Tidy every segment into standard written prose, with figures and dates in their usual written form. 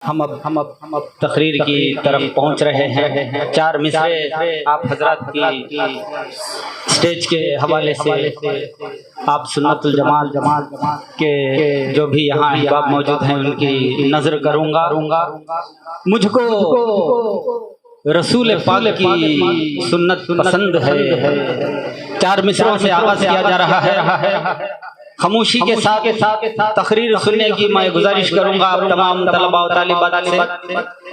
ہم اب تقریر کی طرف پہنچ رہے ہیں۔ چار مصرے آپ حضرات کی اسٹیج کے حوالے سے آپ سنت الجماعت کے جو بھی یہاں احباب موجود ہیں ان کی نظر کروں گا۔ مجھ کو رسول پاک کی سنت پسند ہے۔ چار مصروں سے آغاز کیا جا رہا ہے۔ خاموشی کے ساتھ تقریر سننے کی میں گزارش کروں گا آپ تمام طلباء و طالبات سے۔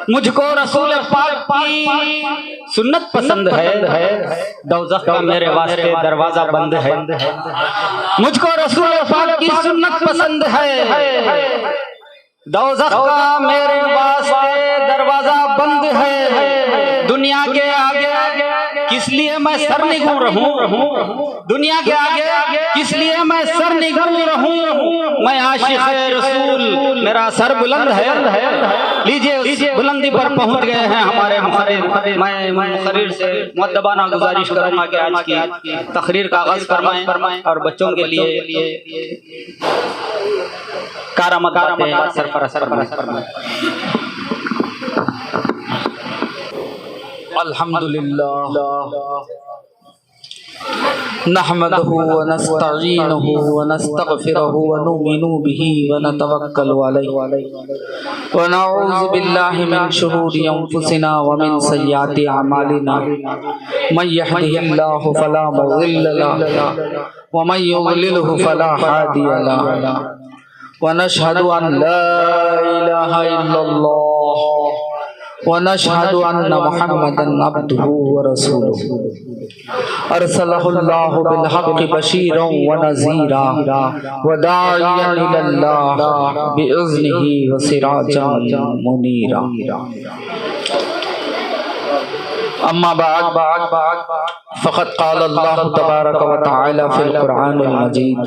مجھ کو رسول پاک کی سنت پسند ہے، دوزخ کا میرے واسطے دروازہ بند ہے۔ مجھ کو رسول پاک کی سنت پسند ہے، دوزخ کا میرے واسطے دروازہ بند ہے۔ دنیا کے آگے کس لیے میں سر نگوں رہوں، دنیا کے آگے کس لیے میں سر نگوں رہوں، میں عاشق رسول میرا سر بلند ہے۔ لیجئے اس بلندی پر پہنچ گئے ہیں ہمارے میں مقرر سے مؤدبانہ گزارش کروں گا کہ آج کی تقریر کا آغاز فرمائیں اور بچوں کے لیے کارآمد باتیں سرفراز فرمائیں۔ الحمدللہ نحمده ونستعینه ونستغفره ونؤمن به ونتوکل علیہ ونعوذ باللہ من شرور انفسنا ومن سیئات اعمالنا من یهده اللہ فلا مضل له ومن یضلله فلا ہادی له ونشهد ان لا الہ الا اللہ ونشهد ان محمدا عبده ورسوله ارسله الله بالحق بشيرا ونذيرا وداعيا الى الله باذنه وسراجا منيرا اما بعد فقد قال الله تبارك وتعالى في القرآن المجيد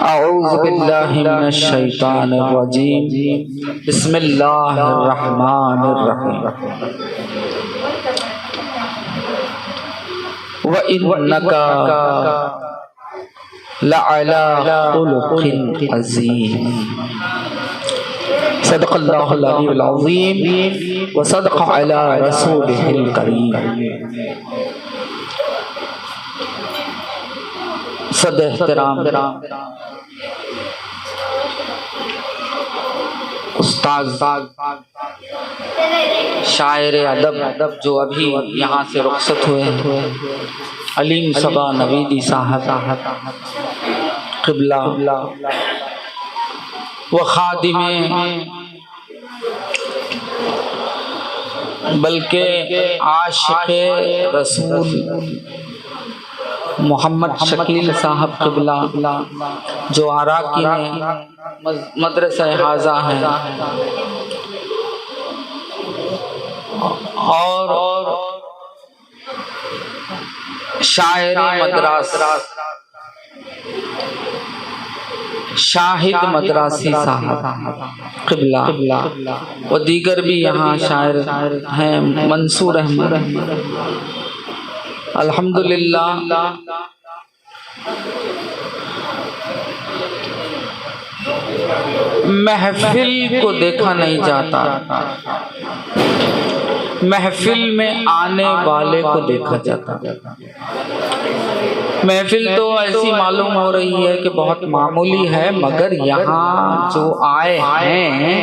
اعوذ بالله من الشيطان الرجيم بسم الله الرحمن الرحيم وإنك لعلى خلق عظيم صدق اللہ العلی العظیم وصدق علی رسولہ الکریم۔ صد احترام استاذ شاعر ادب جو ابھی یہاں سے رخصت ہوئے ہیں، علیم صبا نویدی صاحب قبلہ وہ خادم بلکہ عاشق رسول محمد شکیل صاحب قبلہ جو اراکین مدرسہ حاضہ ہیں اور شاعر مدراس شاہد مدراسی صاحب قبلہ و دیگر بھی یہاں شاعر ہیں، منصور احمد الحمدللہ۔ محفل کو دیکھا نہیں جاتا، محفل میں آنے والے کو دیکھا جاتا۔ محفل تو ایسی معلوم ہو رہی ہے کہ بہت معمولی ہے، مگر یہاں جو آئے ہیں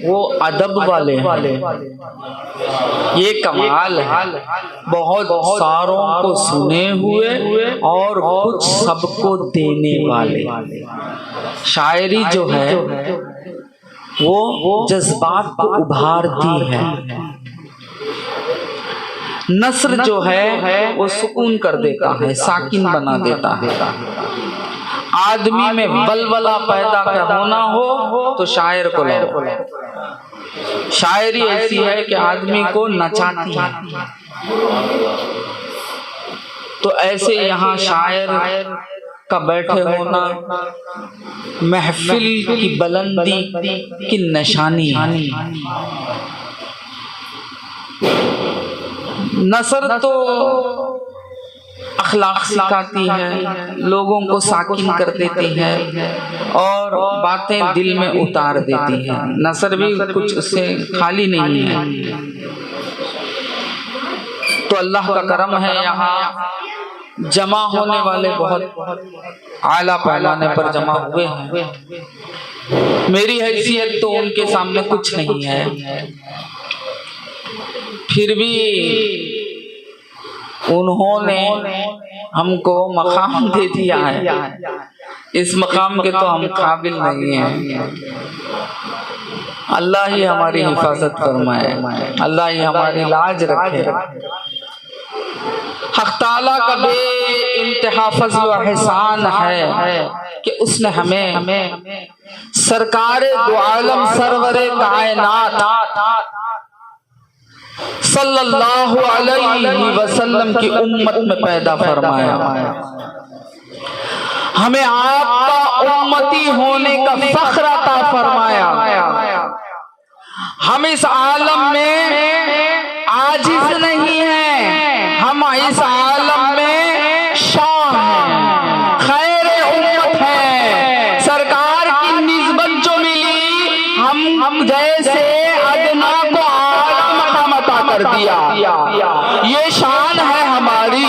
وہ ادب والے ہیں، یہ کمال ہے۔ بہت ساروں کو سنے ہوئے اور کچھ سب کو دینے والے۔ شاعری جو ہے وہ جذبات کو ابھارتی ہے، نثر جو ہے وہ سکون کر دیتا ہے، ساکن بنا دیتا ہے۔ آدمی میں ولولہ پیدا ہونا ہو تو شاعر کو لاؤ۔ شاعری ایسی ہے کہ آدمی کو نچاتی ہے۔ تو ایسے یہاں شاعر کا بیٹھے ہونا محفل کی بلندی کی نشانی ہے۔ نثر تو اخلاق سکھاتی ہے، لوگوں کو ساکن کر دیتی ہے اور باتیں دل میں اتار دیتی ہے۔ نثر بھی کچھ اس سے خالی نہیں ہے۔ تو اللہ کا کرم ہے، یہاں جمع ہونے والے بہت اعلیٰ پیمانے پر جمع ہوئے ہیں۔ میری حیثیت تو ان کے سامنے کچھ نہیں ہے، پھر بھی انہوں نے ہم کو مقام دے دیا ہے۔ اس مقام کے تو ہم قابل نہیں ہیں۔ اللہ ہی ہماری حفاظت فرمائے، اللہ ہی ہماری لاج رکھے۔ حق تعالیٰ کا بے انتہا فضل و احسان ہے کہ اس نے ہمیں سرکار دو عالم سرور کائنات صلی اللہ علیہ وسلم کی امت میں پیدا فرمایا، ہمیں آپ کا امتی ہونے کا فخر عطا فرمایا۔ ہم اس عالم میں عاجز نہیں ہیں، ہم اس عالم میں شاہ ہیں، خیر امت ہیں۔ سرکار کی نسبت جو ملی، ہم جیسے ادنا کو اعلیٰ مقام عطا کر دیا، یہ شان ہے ہماری۔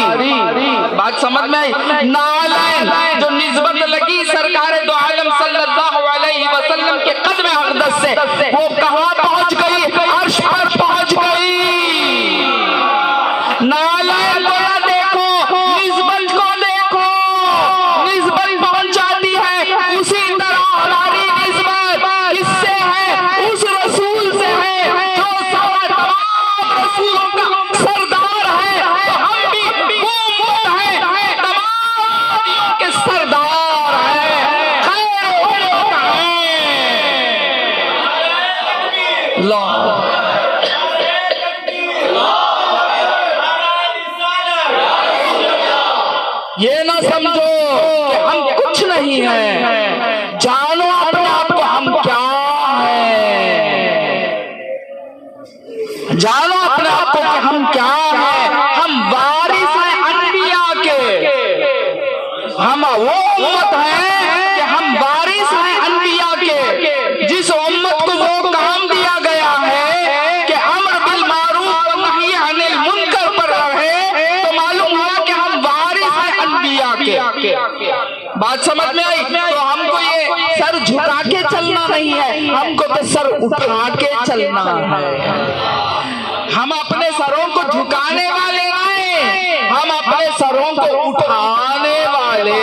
بات سمجھ میں آئی؟ نالین جو نسبت لگی سرکار دو عالم صلی اللہ علیہ وسلم کے قدم اقدس سے، وہ کہاں پہنچ گئی؟ عرش پر پہنچ گئی۔ نالین کو نہ دیکھو، نسبت کو دیکھو، نسبت پہنچاتی ہے۔ اسی طرح ہماری نسبت کس سے ہے؟ اس رسول سے ہے جو تمام رسولوں کا سردار ہے۔ تو ہم بھی وہ امت ہیں، تمام نبیوں کے سردار ہیں، خیر امت ہیں۔ اللہ یہ نہ سمجھو کہ ہم کچھ نہیں ہیں، جانو اپنے آپ کو ہم کیا ہیں، جانو اپنے آپ کو کہ ہم کیا ہیں۔ ہم وارث ہیں انبیاء کے، ہم وہ امت ہیں کہ ہم وارث ہیں انبیاء کے۔ جس امت کو وہ کام دیا گیا ہے کہ امر بالمعروف و نہی عن المنکر پر رہے، تو معلوم ہوا کہ ہم وارث ہیں انبیاء کے۔ بات سمجھ میں آئی؟ تو ہم کو یہ سر جھکا کے چلنا نہیں ہے، ہم کو تو سر اٹھا کے چلنا ہے۔ ہم اپنے سروں کو جھکانے والے نہیں، ہم اپنے سروں کو اٹھانے والے،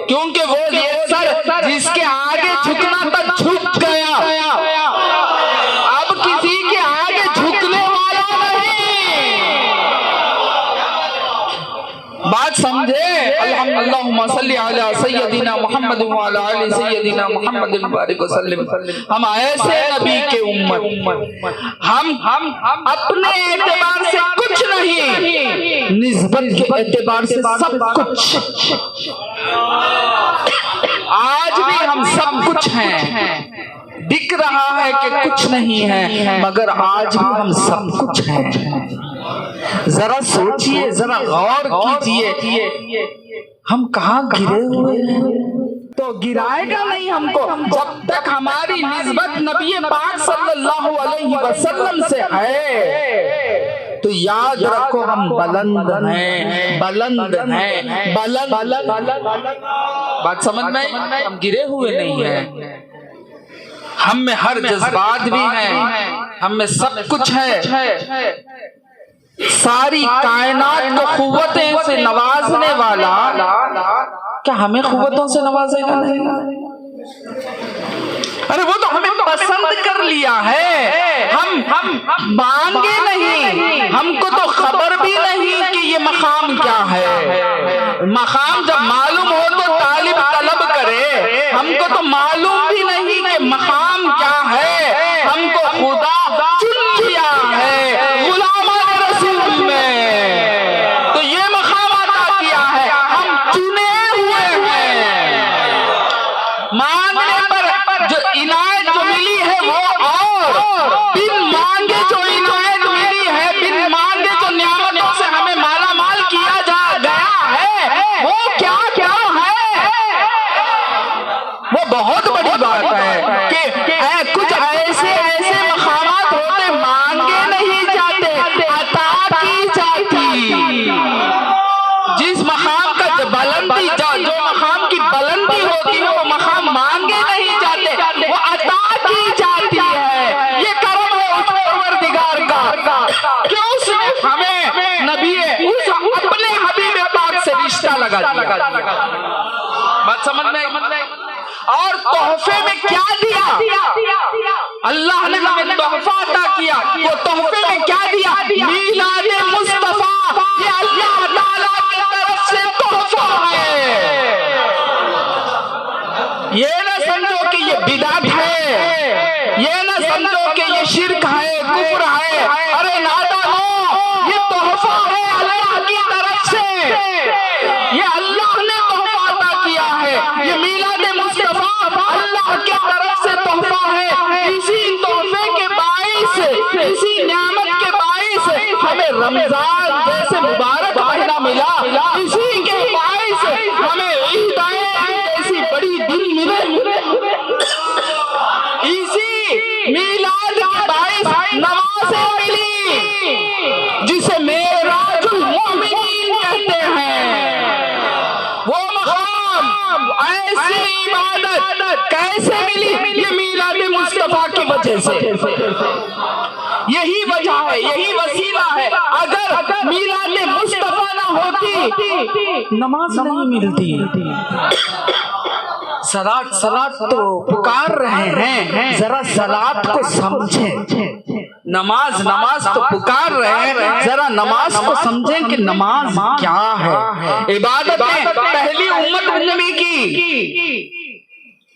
کیونکہ وہ یہ سر جس کے آگے جھکنا تھا جھک گیا، اب کسی کے آگے جھکنے والا نہیں۔ بات سمجھے؟ اللہم صلی علی سیدنا محمد وعلی آل سیدنا محمد مبارک وسلم۔ ہم ایسے نبی کے امت، ہم اپنے اعتبار سے کچھ نہیں، نسبت کے اعتبار سے سب کچھ۔ آج بھی ہم سب کچھ ہیں، دکھ رہا ہے کہ کچھ نہیں ہے، مگر آج بھی ہم سب کچھ ہیں۔ ذرا سوچئے، ذرا غور کیجئے، ہم کہاں گرے ہوئے ہیں؟ تو گرائے گا نہیں ہم کو جب تک ہماری نسبت نبی پاک صلی اللہ علیہ وسلم سے ہے۔ تو یاد رکھو ہم بلند ہیں، بلند ہیں، بلند۔ بات سمجھ میں؟ ہم گرے ہوئے نہیں ہیں، ہم میں ہر جذبات بھی ہیں، ہم میں سب کچھ ہے۔ ساری کائنات کو قوتیں سے نوازنے والا کیا ہمیں قوتوں سے نوازے گا نہیں؟ ارے وہ تو ہمیں پسند کر لیا ہے، ہم مانگے نہیں، ہم کو تو خبر بھی نہیں کہ یہ مقام کیا ہے۔ مقام جب معلوم ہو تو طالب طلب کرے، ہم کو تو معلوم بھی نہیں کہ مقام کیا ہے۔ ہم کو خدا چن لیا ہے غلامان رسول میں، تو یہ مقام عطا کیا ہے، ہم چنے ہوئے ہیں۔ مانگنے پر جو عنایت جو ملی ہے وہ، اور بن مانگے جو عنایت ملی ہے، بن مانگے جو نعمتوں سے ہمیں مالا مال کیا لگا دیا. بات سمجھ میں؟ اور تحفے میں کیا دیا؟ اللہ نے ہمیں تحفہ عطا کیا. وہ تحفے میں کیا دیا؟ میلاد مصطفیٰ. یہ اللہ تعالیٰ کی طرف سے تحفہ ہے. یہ نہ سمجھو کہ یہ بدعت ہے، یہ نہ سمجھو کہ یہ شرک ہے، کفر ہے. ارے نادانو، یہ تحفہ ہے اللہ کی طرف سے. یہ اللہ نے تحفہ عطا کیا ہے. یہ میلاد مصطفیٰ اللہ کی طرف سے تحفہ ہے. اسی تحفے کے باعث، اسی نعمت کے باعث ہمیں رمضان جیسے مبارک مہینہ ملا. اسی کے باعث ہمیں عیدائیں ایسی بڑی دن ملے. اسی میلاد کے باعث نمازیں ملی جسے معراج المومنین کہتے ہیں. وہ مقام، ایسی عبادت کیسے ملی؟ یہ میلاد مصطفیٰ کی وجہ سے. یہی وجہ ہے، یہی وسیلہ ہے. اگر میلاد مصطفیٰ نہ ہوتی نماز نہیں ملتی. صلاۃ تو پکار رہے ہیں، ذرا صلاۃ کو سمجھیں. نماز تو پکار رہے ہیں، ذرا نماز کو سمجھیں کہ نماز کیا ہے. عبادتیں پہلی امت نے کی،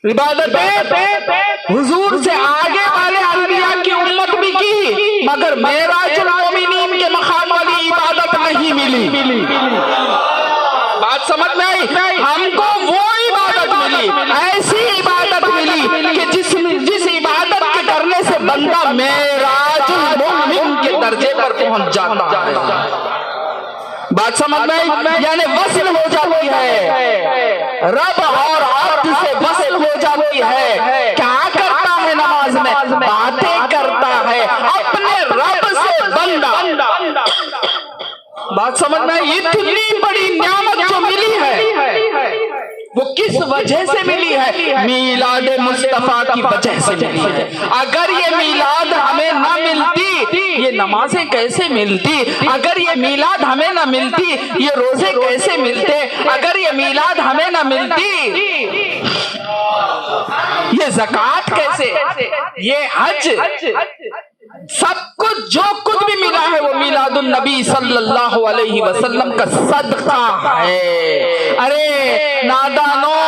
عبادتیں حضور سے آگے والے انبیاء کی امت بھی کی، مگر معراج المومنین کے مقام والی عبادت نہیں ملی. بات سمجھ میں آئی؟ ہم کو وہ عبادت ملی، ایسی عبادت ملی کہ جس عبادت کے کرنے سے بندہ معراج المومن کے درجے پر پہنچ جاتا ہے. بات سمجھ میں آئی؟ یعنی وصل ہو جاتی ہے، رب اور عبد سے وصل ہو جاتی ہے. کیا کرتا ہے نماز میں؟ باتیں کرتا ہے اپنے رب سے بندہ. بات سمجھ میں آئی؟ اتنی بڑی نعمت جو ملی ہے وہ کس وجہ سے ملی ہے؟ میلاد مصطفیٰ کی وجہ سے ملی ہے. اگر یہ میلاد ہمیں نہ ملتی یہ نمازیں کیسے ملتی؟ اگر یہ میلاد ہمیں نہ ملتی یہ روزے کیسے ملتے؟ اگر یہ میلاد ہمیں نہ ملتی یہ زکوٰۃ کیسے، یہ حج، سب کچھ جو کچھ بھی ملا ہے وہ میلاد النبی صلی اللہ علیہ وسلم کا صدقہ ہے. ارے نادانو،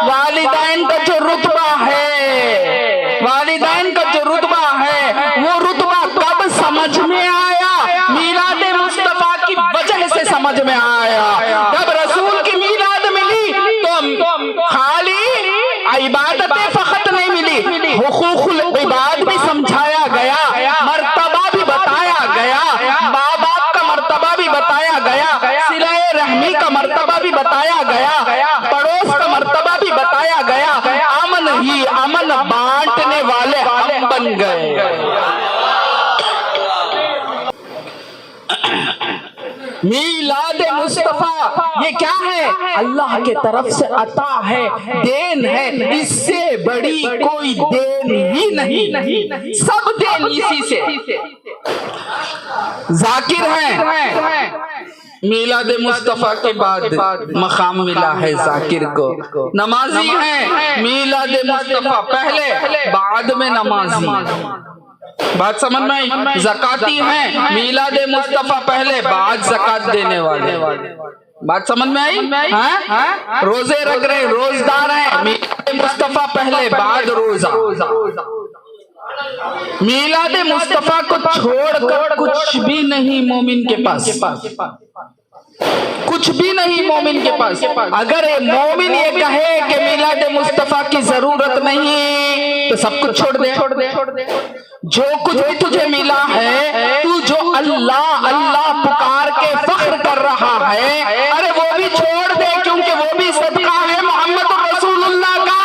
والدین کا جو رتبہ ہے، والدین کا جو رتبہ ہے وہ رتبہ کب سمجھ میں آیا؟ میلاد مصطفیٰ کی وجہ سے سمجھ میں آیا. جب رسول کی میلاد ملی تو خالی عبادتیں فقط نہیں ملی، حقوق العباد بھی سمجھایا گیا، مرتبہ بھی بتایا گیا، ماں باپ کا مرتبہ بھی بتایا گیا، صلہ رحمی کا مرتبہ بھی بتایا گیا، پڑوس کا مرتبہ بھی بتایا گیا. امن بانٹنے والے ہم بن گئے. میلاد مصطفیٰ یہ کیا ہے؟ اللہ کے طرف سے عطا ہے، دین ہے. اس سے بڑی کوئی دین ہی نہیں، سب دین اسی سے. ذاکر ہیں، میلاد مصطفیٰ کے بعد مقام ملا ہے ذاکر کو. نمازی ہیں، میلاد مصطفیٰ پہلے بعد میں نمازی. بات سمجھ میں آئی؟ زکاتی ہیں، میلاد مصطفیٰ پہلے بعد زکات دینے والے. بات سمجھ میں آئی؟ روزے رکھ رہے روزدار ہیں، میلاد مصطفیٰ پہلے بعد روزہ. میلاد مصطفیٰ کو چھوڑ کر کچھ بھی نہیں مومن کے پاس، کچھ بھی نہیں مومن کے پاس. اگر مومن یہ کہے کہ میلاد مصطفیٰ کی ضرورت نہیں تو سب کچھ چھوڑ دے. جو کچھ بھی تجھے ملا ہے، تو جو اللہ اللہ پکار کے فخر کر رہا ہے، ارے وہ بھی چھوڑ دے، کیونکہ وہ بھی صدقہ ہے محمد رسول اللہ کا.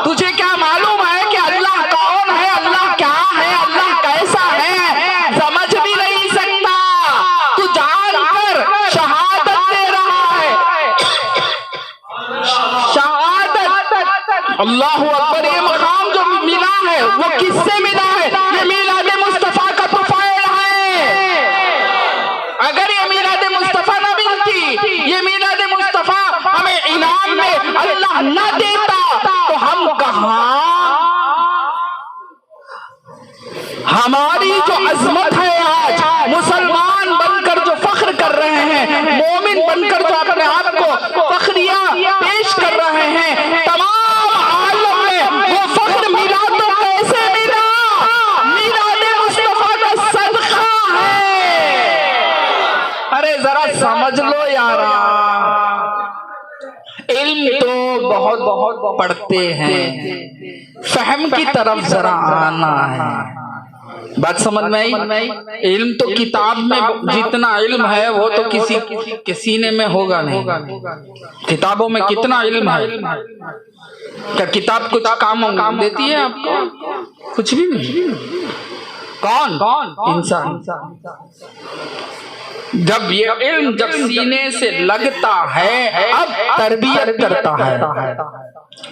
تجھے کیا معلوم ہے کہ اللہ کون ہے، اللہ کیا ہے، اللہ کیسا ہے؟ سمجھ بھی نہیں سکتا. تو جان کر شہادت دے رہا ہے. شہادت، اللہ اکبر. یہ مقام جو ملا ہے وہ کس سے ملا ہے؟ یہ میلاد مصطفیٰ کا طفیل ہے. اگر یہ میلاد مصطفیٰ نہ ملتی نہ دیتا تو ہم کہاں؟ ہماری جو عظمت ہے آج، مسلمان بن کر جو فخر کر رہے ہیں، مومن بن کر جو اپنے آپ کو فخریہ پیش کر رہے ہیں، تمام عالم میں وہ فخر ملا تو کیسے ملا؟ میلاد مصطفیٰ کا صدقہ ہے۔ ارے ذرا سمجھ لو یارا، علم تو بہت پڑھتے ہیں، فہم کی طرف ذرا آنا ہے۔ بات سمجھ میں آئی؟ علم تو کتاب میں جتنا علم ہے وہ تو کسی کے سینے میں ہوگا نہیں۔ کتابوں میں کتنا علم ہے، کیا کتاب کچھ کام دیتی ہے آپ کو؟ کچھ بھی نہیں۔ کون؟ انسان۔ جب یہ علم جب سینے سے لگتا ہے اب تربیت کرتا ہے،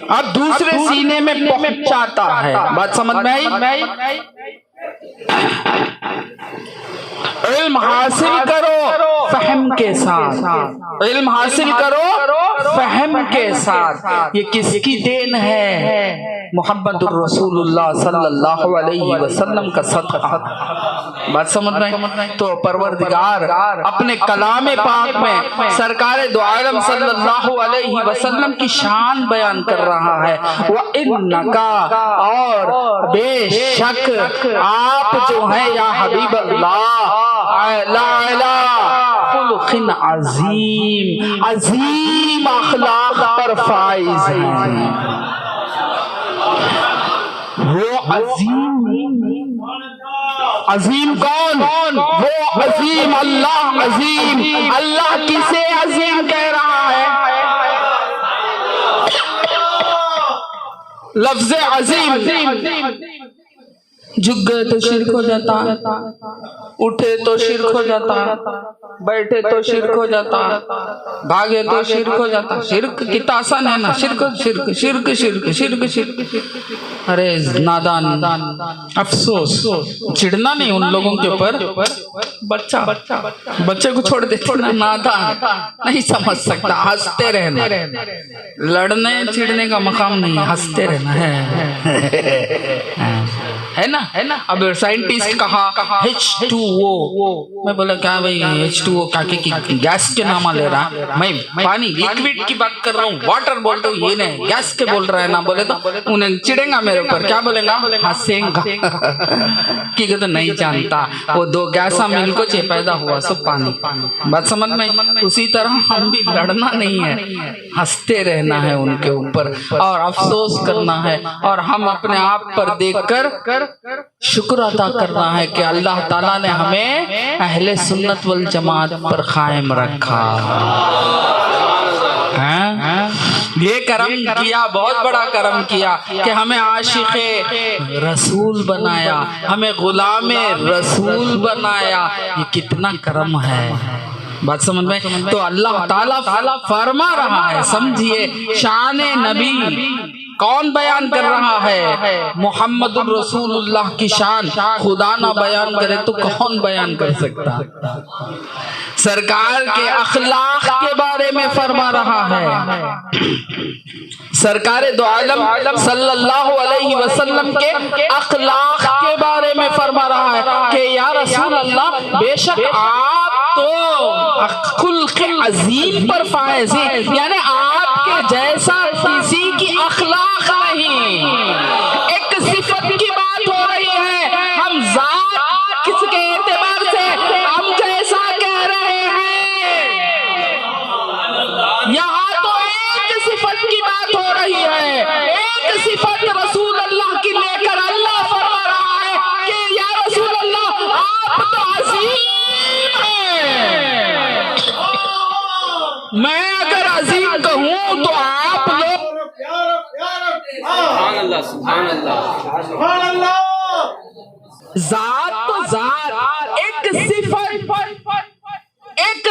اب دوسرے سینے میں پہنچاتا ہے۔ بات سمجھ میں آئی؟ علم حاصل کرو فہم کے ساتھ، علم حاصل کرو فہم کے ساتھ۔ یہ کس کی دین ہے؟ محمد الرسول اللہ صلی اللہ علیہ وسلم کا صدقہ۔ بات سمجھ رہے ہیں؟ تو پروردگار اپنے کلام پاک میں سرکار دو عالم صلی اللہ علیہ وسلم کی شان بیان کر رہا ہے۔ وَإِنَّكَ، اور بے شک آپ جو ہیں یا حبیب اللہ، لَعَلَىٰ خُلُقٍ عظیم، عظیم اخلاق پر فائز ہیں۔ وہ عظیم کون؟ وہ عظیم اللہ عظیم۔ اللہ کسے عظیم کہہ رہا ہے؟ لفظ عظیم جھک گئے تو شرک ہو جاتا، اٹھے تو شرک ہو جاتا، بیٹھے تو شرک ہو جاتا، بھاگے تو شرک ہو جاتا۔ شرک کتنا آسان ہے نا، شرک شرک شرک شرک شرک شرک۔ ارے نادان، افسوس، چڑھنا نہیں ان لوگوں کے اوپر۔ بچے کو چھوڑ دیتے نا، نادان نہیں سمجھ سکتا، ہنستے رہنا۔ لڑنے چڑھنے کا مقام نہیں، ہنستے رہنا ہے نا۔ اب سائنٹسٹ کہا H2O، میں بولا کیا بھائی H2O کی گیس کے نام لے رہا، میں پانی لیکوڈ کی بات کر رہا ہوں، واٹر بولتا ہوں، یہ نہیں گیس کے بول رہا ہے نا۔ بولے تو انہیں چڑھیں گا میرے اوپر، کیا بولے گا؟ ہنسیں گا کہ تو نہیں جانتا وہ دو گیسا مل کو چے پیدا ہوا سو پانی۔ بات سمجھ میں؟ اسی طرح ہم بھی لڑنا نہیں ہے، ہنستے رہنا ہے ان کے اوپر اور افسوس کرنا ہے، اور ہم اپنے آپ پر دیکھ کر شکر ادا کرنا ہے کہ اللہ تعالیٰ نے ہمیں اہل سنت والجماعت پر قائم رکھا۔ یہ کرم کیا، بہت بڑا کرم کیا کہ ہمیں عاشق رسول بنایا، ہمیں غلام رسول بنایا۔ یہ کتنا کرم ہے، بات سمجھ میں؟ تو اللہ تعالیٰ فرما رہا ہے، سمجھیے شان نبی کون بیان کر رہا ہے؟ محمد الرسول اللہ کی شان خدا نہ بیان کرے تو کون بیان کر سکتا؟ سرکار کے اخلاق کے بارے میں فرما رہا ہے، سرکار دو عالم صلی اللہ علیہ وسلم کے اخلاق کے بارے میں فرما رہا ہے کہ یا رسول اللہ بے شک آپ تو خلق عظیم پر فائز ہیں، یعنی آپ کے جیسا کسی کی اخلاق نہیں۔ ایک صفت کی بات ہو رہی ہے، ہم ذات کس کے اعتبار سے ہم جیسا کہہ رہے ہیں؟ یہاں تو ایک صفت کی بات ہو رہی ہے، ایک صفت رسول اللہ کی لے کر اللہ فرما رہا ہے کہ یا رسول اللہ آپ تو عظیم ہیں۔ میں اگر عظیم کہوں تو آپ لوگ سبحان اللہ ذات تو ذات، ایک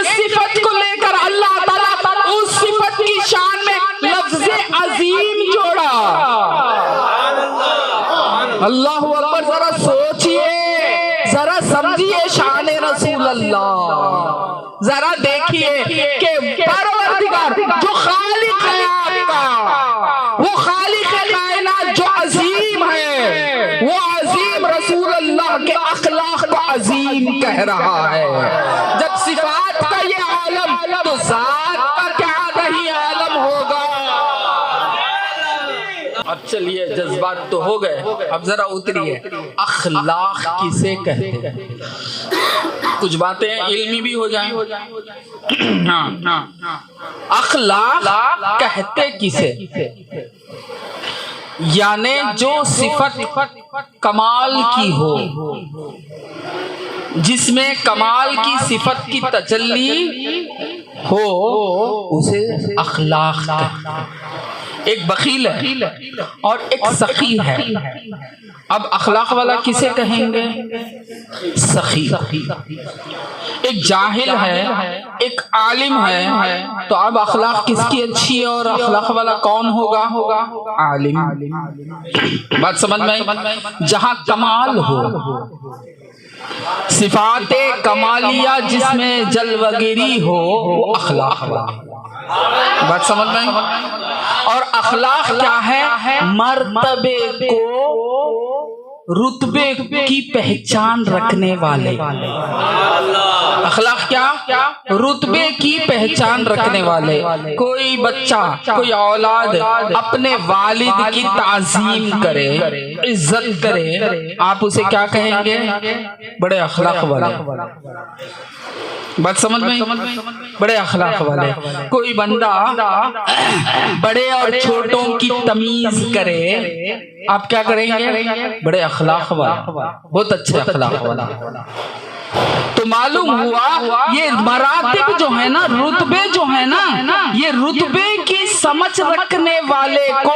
صفت کو لے کر اللہ تعالیٰ اس صفت کی شان میں لفظ عظیم جوڑا۔ اللہ اکبر، ذرا سوچئے، ذرا سمجھیے شان رسول اللہ، ذرا دیکھیے کہ پروردگار جو خالق ہے آپ کا، دین کہہ رہا ہے. جب صفات کا یہ عالم تو ذات کا کیا نہیں عالم ہوگا. اب چلیے جذبات تو ہو گئے, اب ذرا اتریے. اخلاق کسے کہتے ہیں؟ کچھ باتیں علمی بھی ہو جائیں. اخلاق کہتے کسے؟ یعنی جو صفت کمال کی ہو, جس میں کمال کی صفت کی تجلی ہو, اسے اخلاق کہتے ہیں. ایک بخیل ہے اور ایک سخی ہے. اب اخلاق والا کسے کہیں گے؟ سخی. ایک جاہل ہے, ایک عالم ہے, تو اب اخلاق کس کی اچھی ہے اور اخلاق والا کون ہوگا؟ عالم. بات سمجھ میں؟ جہاں کمال ہو, صفات کمالیہ جس میں جلوگیری ہو, وہ اخلاق والا. بات سمجھ میں؟ اور اخلاق کیا ہے؟ مرتبے کو, رتبے کی پہچان رکھنے والے. اخلاق کیا؟ رتبے کی پہچان رکھنے والے. کوئی بچہ, کوئی اولاد اپنے والد کی تعظیم کرے, عزت کرے, آپ اسے کیا کہیں گے؟ بڑے اخلاق والے. بات سمجھ میں؟ بڑے اخلاق والے. کوئی بندہ بڑے اور چھوٹوں کی تمیز کرے, آپ کیا کریں گے؟ بڑے اخلاق والا, بہت اچھے اخلاق والا. تو معلوم ہوا یہ مراتب جو ہے نا, رتبے جو ہے نا, یہ رتبے کی سمجھ رکھنے والے کو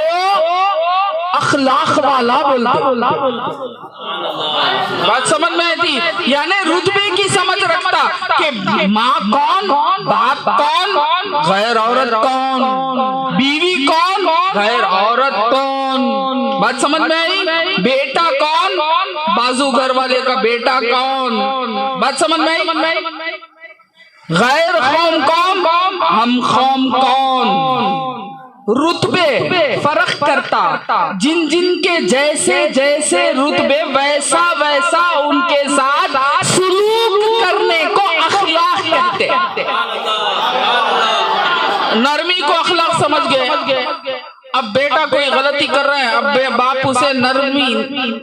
اخلاق والا بولتے. بات سمجھ میں آتی؟ یعنی رتبے کی سمجھ رکھتا کہ ماں کون, باپ کون, غیر عورت کون, بیوی کون, غیر عورت کون. بات سمجھ میں آئی؟ بیٹا کون, بازو گھر والے کا بیٹا کون. بات سمجھ میں آئی؟ غیر قوم کون, ہم قوم کون. رتبے فرق کرتا, جن جن کے جیسے جیسے رتبے ویسا ویسا ان کے ساتھ سلوک کرنے کو اخلاق کہتے. نرمی کو اخلاق سمجھ گئے. اب بیٹا کوئی غلطی کر رہے ہیں, اب باپ اسے نرمی,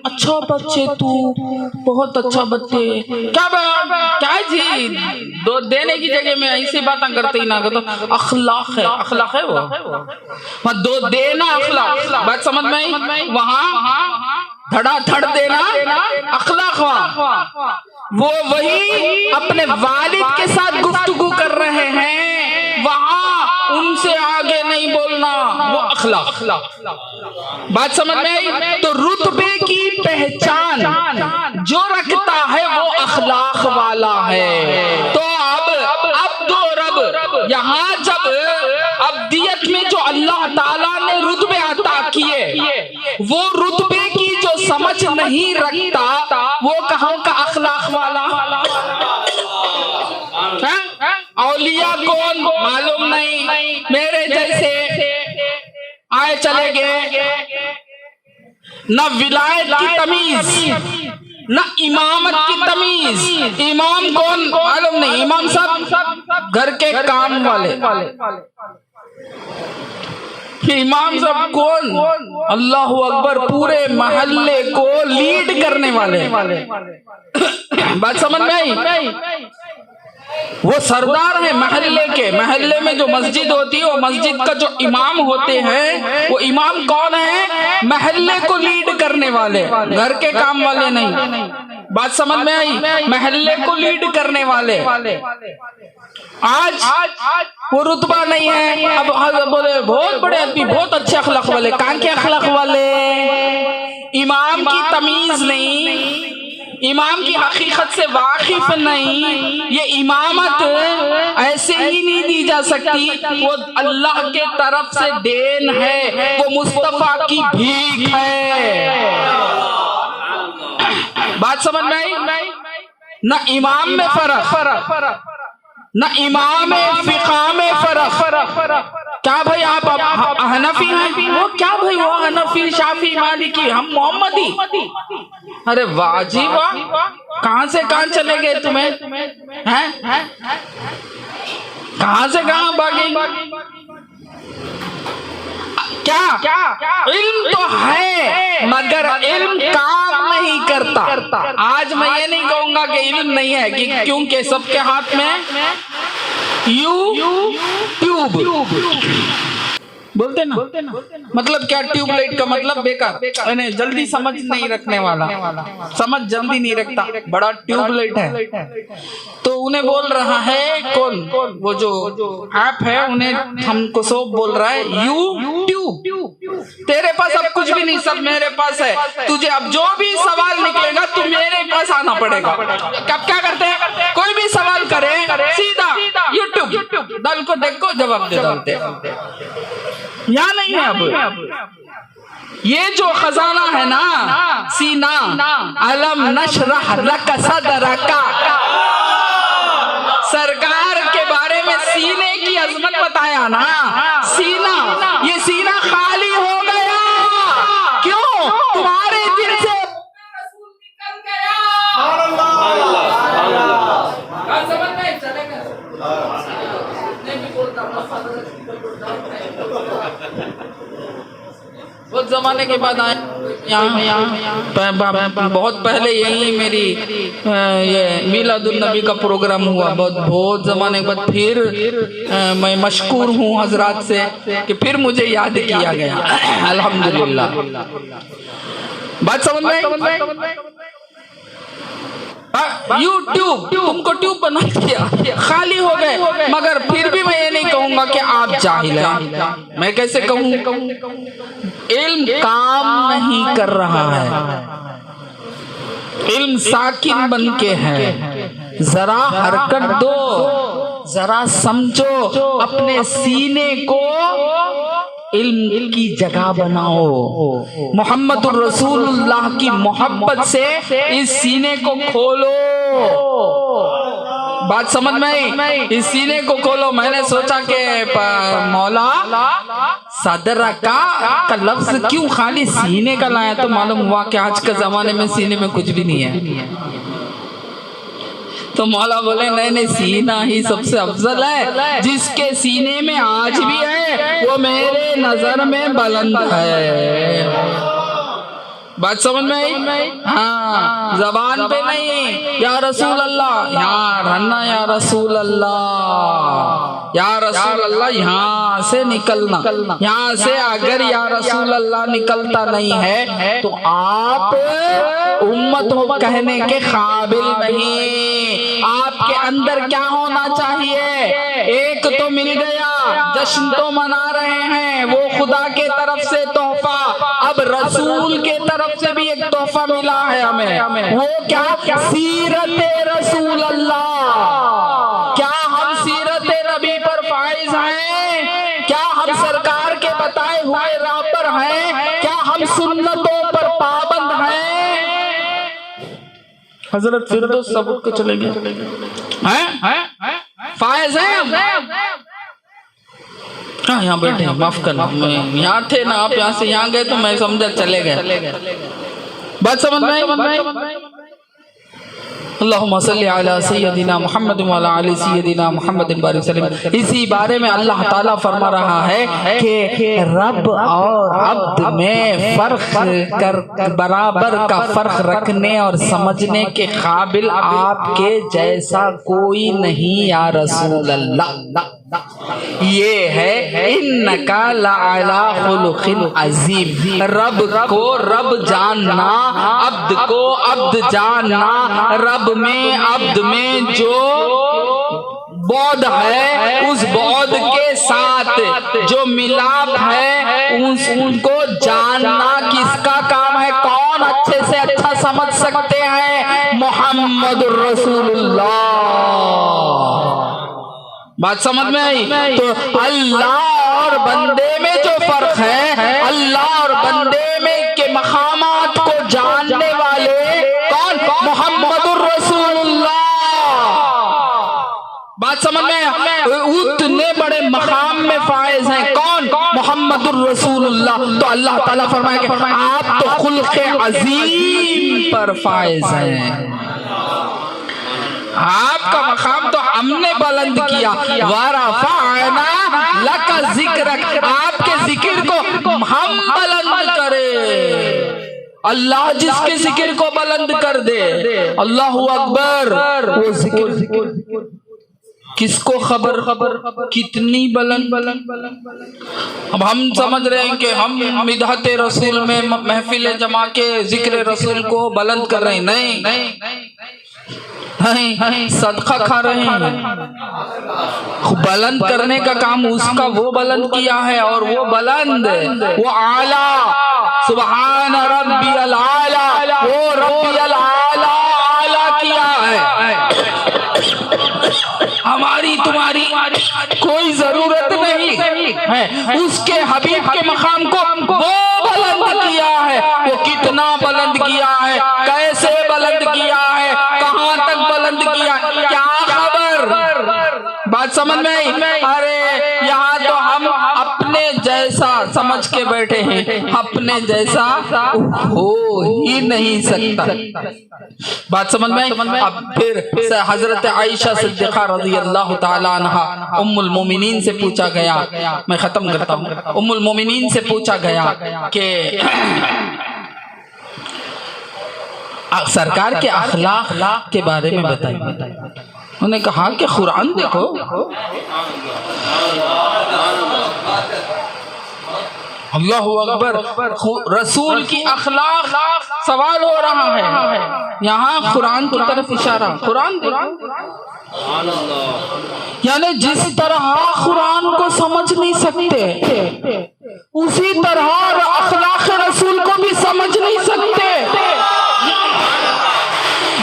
اچھا بچے, تو بہت اچھا بچے, کیا جی دو دینے کی جگہ میں ایسی باتیں کرتے ہی نہ کرتا. اخلاق ہے, اخلاق ہے وہ دو دینا اخلاق. بات سمجھ میں آئی؟ وہاں دھڑا دھڑ دینا اخلاق. وہ وہی اپنے والد کے ساتھ گفتگو کر رہے ہیں, وہاں ان سے آگے نہیں بولنا, وہ اخلاق. بات سمجھ میں آئی؟ تو رتبے کی پہچان جو رکھتا ہے وہ اخلاق والا ہے. تو اب دو رب یہاں جب ابدیت میں جو اللہ تعالیٰ نے رتبے عطا کیے, وہ رتبے کی جو سمجھ نہیں رکھتا وہ کہاں کا اخلاق والا. اولیاء کون معلوم نہیں, میرے جیسے آئے چلے گئے, نہ ولایت کی تمیز, نہ امامت کی تمیز. امام کون معلوم نہیں, امام صاحب گھر کے کام والے. امام صاحب کون؟ اللہ اکبر, پورے محلے کو لیڈ کرنے والے. بات سمجھ میں آئی؟ وہ سردار ہیں محلے کے. محلے میں جو مسجد ہوتی ہے, وہ مسجد کا جو امام ہوتے ہیں, وہ امام کون ہے؟ محلے کو لیڈ کرنے والے, گھر کے کام والے نہیں. بات سمجھ میں آئی؟ محلے کو لیڈ کرنے والے. آج وہ رتبہ نہیں ہے. اب بولے بہت بڑے آدمی, بہت اچھے اخلاق والے. کہاں کے اخلاق والے؟ امام کی تمیز نہیں, امام کی حقیقت سے واقف نہیں. یہ امامت ایسے ہی نہیں دی جا سکتی, وہ اللہ کے طرف سے دین ہے, وہ مصطفیٰ کی بھیک ہے. بات سمجھ میں آئی؟ نہ امام میں فرق, نہ امام فقہ میں فرق. کیا بھائی آپ حنفی ہیں؟ وہ کیا بھائی, وہ حنفی, شافعی, مالکی, ہم محمدی. ارے واہ جی واہ, کہاں سے کہاں چلے گئے تمہیں؟ کہاں سے کہاں بھاگے؟ کیا علم تو ہے مگر علم کام نہیں کرتا. آج میں یہ نہیں کہوں گا کہ علم نہیں ہے، کیونکہ سب کے ہاتھ میں یوٹیوب بولتے نا. مطلب کیا ٹیوب لائٹ کا مطلب بیکار، انہیں جلدی سمجھ نہیں رکھنے والا، سمجھ جلدی نہیں رکھتا. بڑا ٹیوب لائٹ ہے تو انہیں بول رہا ہے کون؟ وہ جو ایپ ہے انہیں ہم کو سب بول رہا ہے یوٹیوب. تیرے پاس اب کچھ بھی نہیں، سب میرے پاس ہے. تجھے اب جو بھی سوال نکلے گا تو میرے پاس آنا پڑے گا. کب کیا کرتے ہیں؟ کوئی بھی سوال کرے سیدھا یوٹیوب ڈال کو دیکھو جواب دے ڈالتے. یا نہیں ہے اب یہ جو خزانہ ہے نا سینہ، علم نشرح لک صدرک، سرکار کے بارے میں سینے کی عظمت بتایا نا. سینہ، یہ سینہ خالی ہو گیا. کیوں؟ تمہارے دل سے رسول نکل گیا. بہت زمانے کے بعد آئے یہاں، بہت پہلے یہی میری یہ میلاد النبی کا پروگرام ہوا، بہت زمانے کے بعد. پھر میں مشکور ہوں حضرات سے کہ پھر مجھے یاد کیا گیا. الحمدللہ. بات سمجھ میں؟ یوٹیوب تم کو ٹیوب بنا دیا، خالی ہو گئے. مگر پھر بھی میں یہ نہیں کہوں گا کہ آپ جاہل ہیں. میں کیسے کہوں؟ علم کام نہیں کر رہا ہے، علم ساکن بن کے ہے. ذرا حرکت دو، ذرا سمجھو، اپنے سینے کو علم کی جگہ بناؤ. محمد الرسول اللہ کی محبت سے اس سینے کو کھولو. بات سمجھ میں آئی؟ اس سینے کو کھولو. میں نے سوچا کہ مولا صدرک کا لفظ کیوں خالی سینے کا لایا، تو معلوم ہوا کہ آج کے زمانے میں سینے میں کچھ بھی نہیں ہے. تو مولا بولے نہیں، سینہ ہی سب سے افضل ہے. جس کے سینے میں آج بھی ہے وہ میرے نظر میں بلند ہے. بات سمجھ میں آئی؟ ہاں، زبان پہ نہیں یا رسول اللہ، یہاں رہنا یا رسول اللہ، یا رسول اللہ یہاں سے نکلنا. یہاں سے اگر یا رسول اللہ نکلتا نہیں ہے تو آپ امت ہو کہنے کے قابل نہیں. آپ کے اندر کیا ہونا چاہیے؟ ایک تو مل گیا، جشن تو منا رہے ہیں، وہ خدا کے طرف سے تحفہ. اب رسول کے طرف سے بھی ایک تحفہ ملا ہے ہمیں. وہ کیا؟ سیرت رسول اللہ. کیا ہم سیرت نبی پر فائز ہیں؟ کیا ہم سرکار کے بتائے ہوئے راہ پر ہیں؟ کیا ہم سنتوں پر پابند ہیں؟ حضرت فردوس ثبوت کو چلے گئے فائز ہیں ہم. ہاں یہاں بیٹھے ہیں، معاف کرنا، یہاں تھے نا آپ، یہاں سے یہاں گئے تو میں سمجھا چلے گئے. بات سمجھ میں؟ اللہم صلی علی سیدنا محمد وعلی علی سیدنا محمد بارک وسلم. اسی بارے میں اللہ تعالیٰ فرما رہا ہے کہ رب اور عبد میں فرق کر برابر کا فرق رکھنے اور سمجھنے کے قابل آپ کے جیسا کوئی نہیں یا رسول اللہ. یہ ہے انکا لعلی خلق عظیم. رب کو رب جاننا، عبد کو عبد جاننا، رب میں عبد میں جو بعد ہے اس بعد کے ساتھ جو ملاپ ہے ان کو جاننا کس کا کام ہے؟ کون اچھے سے اچھا سمجھ سکتے ہیں؟ محمد الرسول اللہ. بات سمجھ میں آئی؟ تو اللہ اور بندے میں جو فرق ہے، اللہ اور بندے میں کے مقامات کو جاننے والے کون؟ محمد الرسول اللہ. بات سمجھ میں؟ اتنے بڑے مقام میں فائز ہیں کون؟ محمد الرسول اللہ. تو اللہ تعالیٰ فرمائے کہ آپ تو خلق عظیم پر فائز ہیں. آپ کا مقام تو ہم نے بلند کیا. ورفعنا لک ذکرک, آپ کے ذکر کو ہم بلند کرے. اللہ جس کے ذکر کو بلند کر دے, اللہ اکبر, وہ ذکر کس کو خبر کتنی بلند. اب ہم سمجھ رہے ہیں کہ ہم مدحت رسول میں محفل جمع کے ذکر رسول کو بلند کر رہے ہیں. نہیں, صدقہ کھا رہے ہیں. بلند کرنے کا کام اس کا وہ بلند کیا ہے, اور وہ بلند, وہ اعلیٰ, سبحان ربی العالی, وہ ربی العالی اعلیٰ کیا ہے. ہماری تمہاری کوئی ضرورت نہیں ہے, اس کے حبیب کے مقام کو وہ بلند کیا ہے. وہ کتنا بلند کیا ہے, کیسے بلند کیا ہے, کہاں تک بلند کیا ہے, کیا خبر. بات سمجھ میں آئی؟ ارے یہاں تو ہم اپنے جیسا سمجھ کے بیٹھے ہیں, اپنے جیسا ہو ہی نہیں سکتا. بات سمجھ میں آئی؟ اب پھر حضرت عائشہ صدیقہ رضی اللہ تعالی عنہا ام المومنین سے پوچھا گیا, میں ختم کرتا ہوں, ام المومنین سے پوچھا گیا کہ سرکار کے اخلاق کے بارے میں بتائیں. انہوں نے کہا کہ قرآن دیکھو, اللہ اکبر, رسول کی اخلاق سوال ہو رہا ہے, یہاں قرآن کی طرف اشارہ. قرآن یعنی جس طرح قرآن کو سمجھ نہیں سکتے, اسی طرح اخلاق رسول کو بھی سمجھ نہیں سکتے.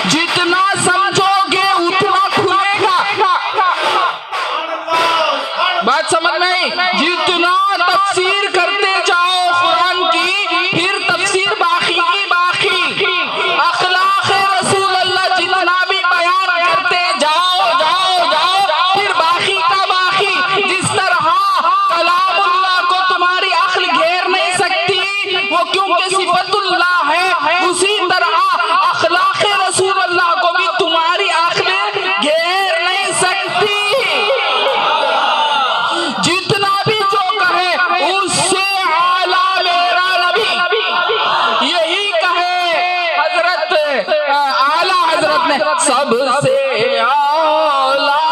جتنا سمجھو گے اتنا کھلے گا. بات سمجھ میں آئی؟ جتنا تفسیر کرتے جاؤ قرآن کی, پھر تفسیر باقی کی باقی. اخلاق رسول اللہ جتنا بھی بیان کرتے جاؤ جاؤ جاؤ, پھر باقی کا باقی. جس طرح کلام اللہ کو تمہاری عقل گھیر نہیں سکتی, وہ کیونکہ صفت اللہ ہے, اسی طرح اخلاق رسول اللہ کو بھی تمہاری عقل گھیر نہیں سکتی. جتنا بھی جو کہے اس سے اعلیٰ میرا نبی, یہی کہے حضرت اعلیٰ حضرت نے, سب سے اعلیٰ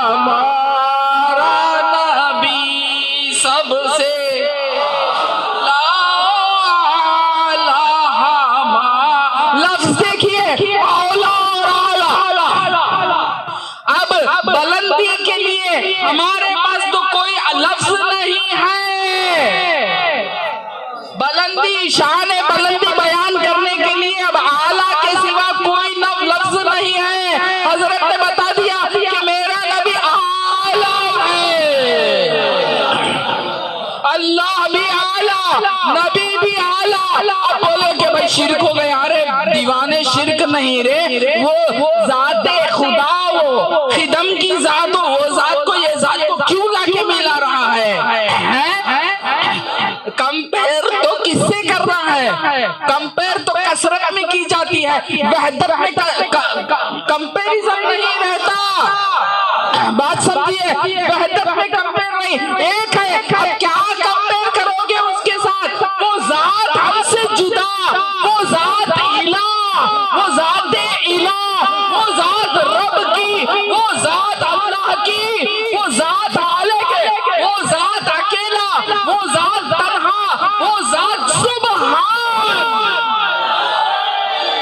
ہمارا نبی, سب سے لفظ دیکھیے, اولا اور اعلیٰ. اب بلندی کے لیے ہمارے پاس تو کوئی لفظ نہیں ہے. بلندی, شان بلندی بیان کرنے کے لیے اب اعلیٰ کے سوا کوئی لفظ نہیں ہے. حضرت نے بتا دیا کہ میرا نبی اعلیٰ ہے, اللہ بھی اعلیٰ, نبی بھی اعلیٰ. اب بولے کہ بھائی شرک ہو گیا. ارے دیوانے شرک نہیں رے, وہ ذات خدا, وہ خدم کی ذات, وہ ذات کو یہ ذات کو کیوں لا کے ملا رہا ہے. کمپیر تو کس سے کر رہا ہے, کمپیر تو کثرت میں کی جاتی ہے, وحدت میں کمپیریزن نہیں رہتا. بات سمجھیے, وحدت میں کمپیر نہیں, ایک ہے. اب کیا کمپیر کرو گے اس کے ساتھ, وہ ذات ہم سے جدا, وہ ذات الہ, وہ ذات الہ, وہ ذات رب کی, وہ ذات اللہ کی, وہ ذات عالی کے, وہ ذات اکیلا, وہ ذات تنہا, وہ ذات سبحان.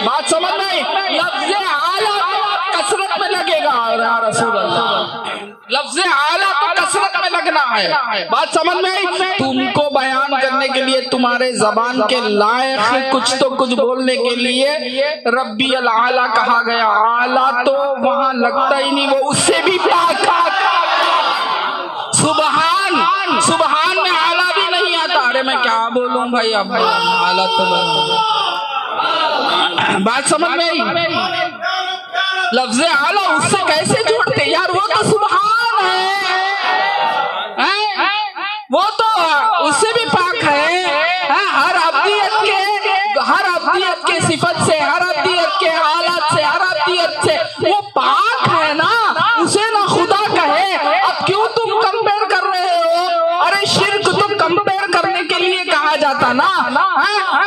بات سمجھ میں آئی؟ لفظ اعلیٰ کثرت میں لگے گا یا رسول اللہ, لفظ اعلیٰ تو کثرت میں لگنا ہے. بات سمجھ میں آئی؟ تم کو بیان کرنے کے لیے تمہارے زبان کے لائق کچھ تو کچھ بولنے کے لیے ربی العالی کہا گیا. اعلیٰ تو وہاں لگتا ہی نہیں, وہ اس سے بھی پاک. سبحان, سبحان میں اعلیٰ بھی نہیں آتا. ارے میں کیا بولوں بھائی, اب اعلیٰ تو بات سمجھ میں آئی؟ لفظ اعلیٰ اس سے کیسے جوڑتے یار, وہ تو سبحان ہے, وہ تو اس سے بھی پاک ہے. ہر ابدیت کے صفت سے, ہر ابدیت کے اعلیٰ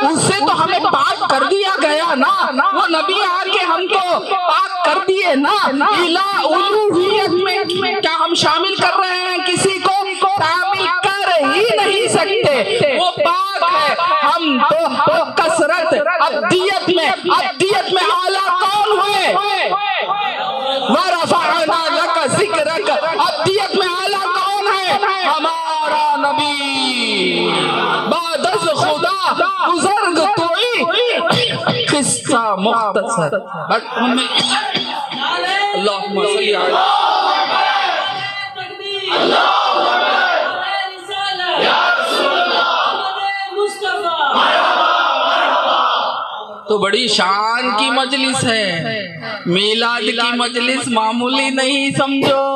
اس سے تو ہمیں پاک کر دیا گیا نا، وہ نبی آ کے ہم کو پاک کر دیے نا۔ الہ الوہیت میں کیا ہم شامل کر رہے ہیں کسی کو؟ شامل کر ہی نہیں سکتے، وہ پاک ہے۔ ہم تو کثرت ابدیت میں اعلیٰ کون ہوئے؟ وَرَفَعْنَا لَكَ ذِكْرَكَ، ابدیت میں اعلیٰ کون ہے؟ ہمارا نبی۔ بعد از خدا بزرگ توئی، قصہ مختصر۔ اللہم صلی علی تو بڑی شان کی مجلس ہے، میلاد کی مجلس معمولی نہیں سمجھو،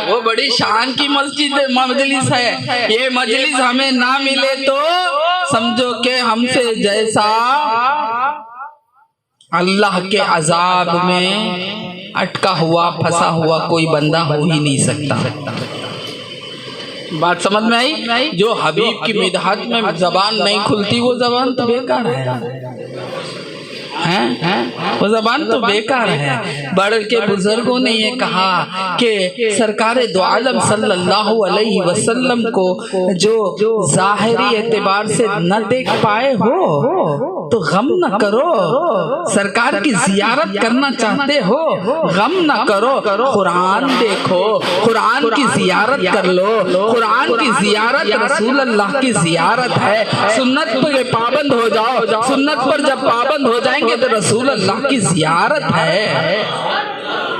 وہ بڑی شان کی مجلس ہے۔ یہ مجلس ہمیں نہ ملے تو سمجھو کہ ہم سے جیسا اللہ کے عذاب میں اٹکا ہوا پھنسا ہوا کوئی بندہ ہو ہی نہیں سکتا۔ بات سمجھ میں آئی؟ جو حبیب کی مدحت میں زبان نہیں کھلتی وہ زبان تو بیکار ہے، وہ زبان تو بیکار ہے۔ بڑھ کے بزرگوں نے یہ کہا کہ سرکار دو عالم صلی اللہ علیہ وسلم کو جو ظاہری اعتبار سے نہ دیکھ پائے ہو تو غم نہ کرو، سرکار کی زیارت کرنا چاہتے ہو غم نہ کرو، قرآن دیکھو، قرآن کی زیارت کر لو۔ قرآن کی زیارت رسول اللہ کی زیارت ہے۔ سنت پر پابند ہو جاؤ، سنت پر جب پابند ہو جائیں گے تو رسول اللہ کی زیارت ہے۔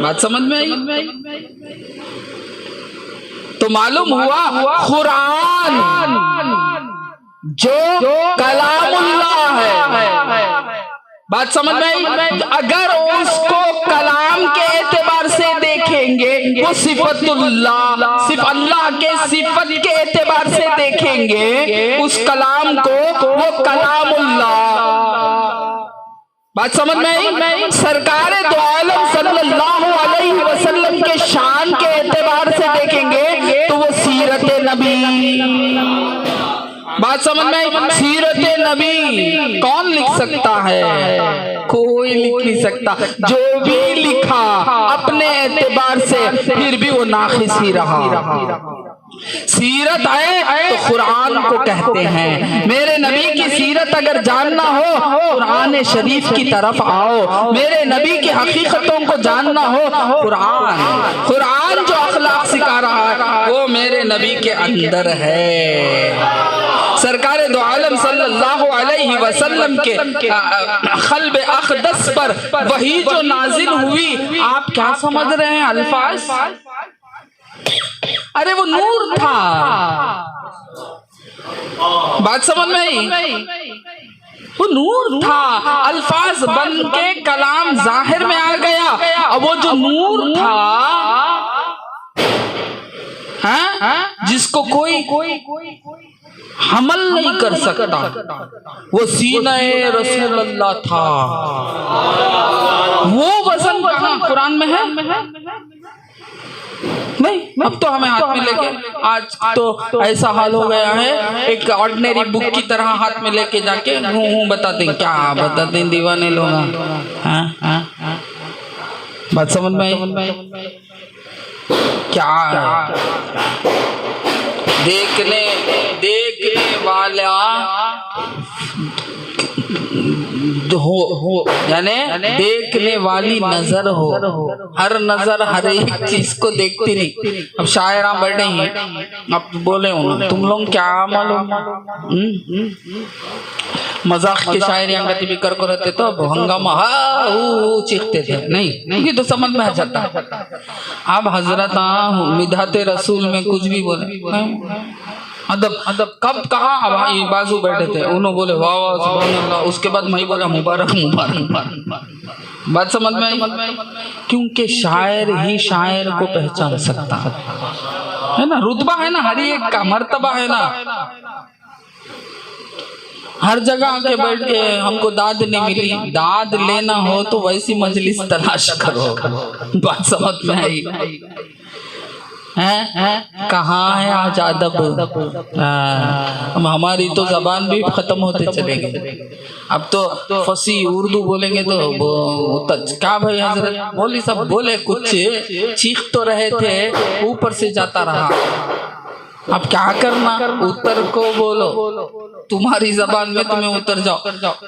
بات سمجھ میں آئی؟ تو معلوم ہوا قرآن جو کلام اللہ ہے، بات سمجھ میں آئی؟ اگر اس کو کلام کے اعتبار سے دیکھیں گے وہ صفت اللہ، صرف اللہ کے صفت کے اعتبار سے دیکھیں گے اس کلام کو، وہ کلام اللہ۔ بات سمجھ میں آئی؟ سرکار دو عالم صلی اللہ علیہ وسلم کے شان کے اعتبار سے دیکھیں گے تو وہ سیرت نبی۔ بات سمجھ میں آئی؟ سیرت نبی کون لکھ سکتا ہے؟ کوئی لکھ نہیں سکتا۔ جو بھی لکھا اپنے اعتبار سے پھر بھی وہ ناقص ہی رہا۔ سیرت ہے تو قرآن کو کہتے ہیں۔ میرے نبی کی سیرت اگر جاننا ہو قرآن شریف کی طرف آؤ، میرے نبی کی حقیقتوں کو جاننا ہو قرآن جو اخلاق سکھا رہا ہے وہ میرے نبی کے اندر ہے۔ سرکار دو عالم صلی اللہ علیہ وسلم کے قلب اقدس پر وحی جو نازل ہوئی، آپ کیا سمجھ رہے ہیں الفاظ؟ ارے وہ نور تھا۔ بات سمجھ میں آئی؟ وہ نور تھا، الفاظ بن کے کلام ظاہر میں آ گیا۔ اب وہ جو نور تھا جس کو کوئی حمل نہیں کر سکتا، وہ سینہ رسول اللہ تھا۔ وہ وزن کہاں قرآن میں ہے؟ نہیں۔ اب تو ہمیں ہاتھ میں لے کے، آج تو ایسا حال ہو گیا ہے ایک آرڈنری بک کی طرح ہاتھ میں لے کے جا کے ہوں بتا دیں، کیا بتا دیں دیوانے لوگ۔ بات سمجھ میں آئی؟ کیا دیکھنے والا ہو، یعنی دیکھنے والی نظر ہو، ہر نظر ہر ایک چیز کو دیکھتی نہیں۔ اب شاعراں بیٹھے ہیں، اب بولے ہوں تم لوگ کیا معلوم، مذاق کے شاعریاں گتی بھی کر رہتے تو اب ہنگامہ چیختے تھے، نہیں یہ تو سمجھ میں آ جاتا۔ اب حضرت مدحت رسول میں کچھ بھی بولے، ادب کب کہا؟ اب بازو بیٹھے تھے، انہوں بولے واہ واہ سبحان اللہ، اس کے بعد میں بولا مبارک مبارک۔ بات سمجھ میں آئی؟ کیونکہ شاعر ہی شاعر کو پہچان سکتا ہے نا، رتبہ ہے نا، ہر ایک کا مرتبہ ہے نا۔ ہر جگہ آ کے بیٹھ کے ہم کو داد نہیں ملی، داد لینا ہو تو ویسی مجلس تلاش کرو۔ بات سمجھ میں آئی؟ کہاں ہے آج ادب؟ ہماری تو زبان بھی ختم ہوتے چلے گئے. اب تو فصیح اردو بولیں گے تو کیا بھائی حضرت مولوی صاحب بولے کچھ چیخ تو رہے تھے اوپر سے جاتا رہا. اب کیا کرنا، اتر کو بولو، تمہاری زبان میں تمہیں اتر جاؤ.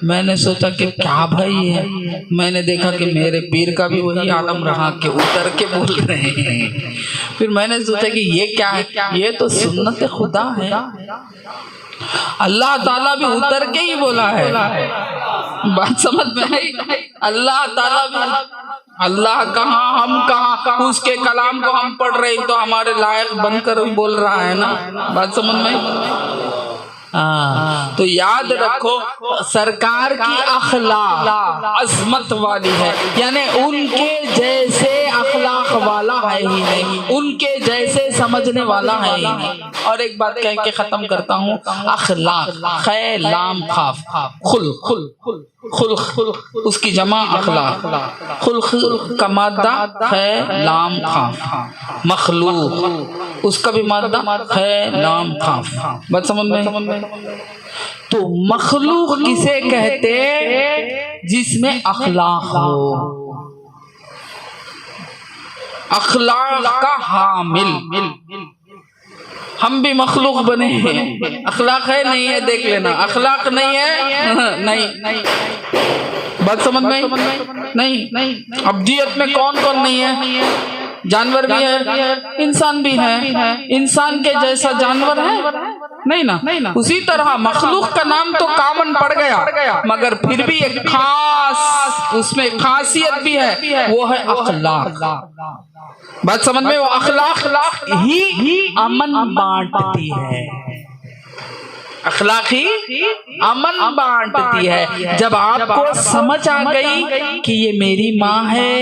میں نے سوچا کہ کیا بھائی ہے، میں نے دیکھا کہ میرے پیر کا بھی وہی عالم رہا کہ اتر کے بول رہے ہیں. پھر میں نے سوچا کہ یہ کیا ہے، یہ تو سنت خدا ہے. اللہ تعالیٰ بھی اتر کے ہی بولا ہے. بات سمجھ میں آئی؟ اللہ تعالیٰ بھی، اللہ کہاں ہم کہاں، اس کے کلام کو ہم پڑھ رہے ہیں تو ہمارے لائق بن کر بول رہا ہے نا. بات سمجھ میں آئی؟ تو یاد رکھو سرکار کی اخلاق عظمت والی ہے، یعنی ان کے جیسے اخلاق والا ہے ہی نہیں، ان کے جیسے سمجھنے والا ہے ہی نہیں. اور ایک بات کہہ کے ختم کرتا ہوں، اخلاق خے لام خاف، خلق اس کی جمع اخلاق، خلق کا مادہ خے لام خاف، مخلوق اس کا بھی مادہ خے لام خاف. بات سمجھ میں؟ تو مخلوق کسے کہتے جس میں اخلاق ہو، اخلاق کا حامل. ہم بھی مخلوق بنے ہیں، اخلاق ہے نہیں ہے دیکھ لینا، اخلاق نہیں ہے نہیں. بات سمجھ میں نہیں؟ ابدیت میں کون کون نہیں ہے؟ جانور بھی ہے، انسان بھی ہے. انسان کے جیسا جانور ہے نہیں نا. اسی طرح مخلوق کا نام تو کامن پڑ گیا، مگر پھر بھی ایک خاص اس میں خاصیت بھی ہے، وہ ہے اخلاق. بات سمجھ میں؟ وہ اخلاق ہی امن بانٹتی ہے، اخلاق ہی امن بانٹتی ہے. جب آپ کو سمجھ آ گئی کہ یہ میری ماں ہے،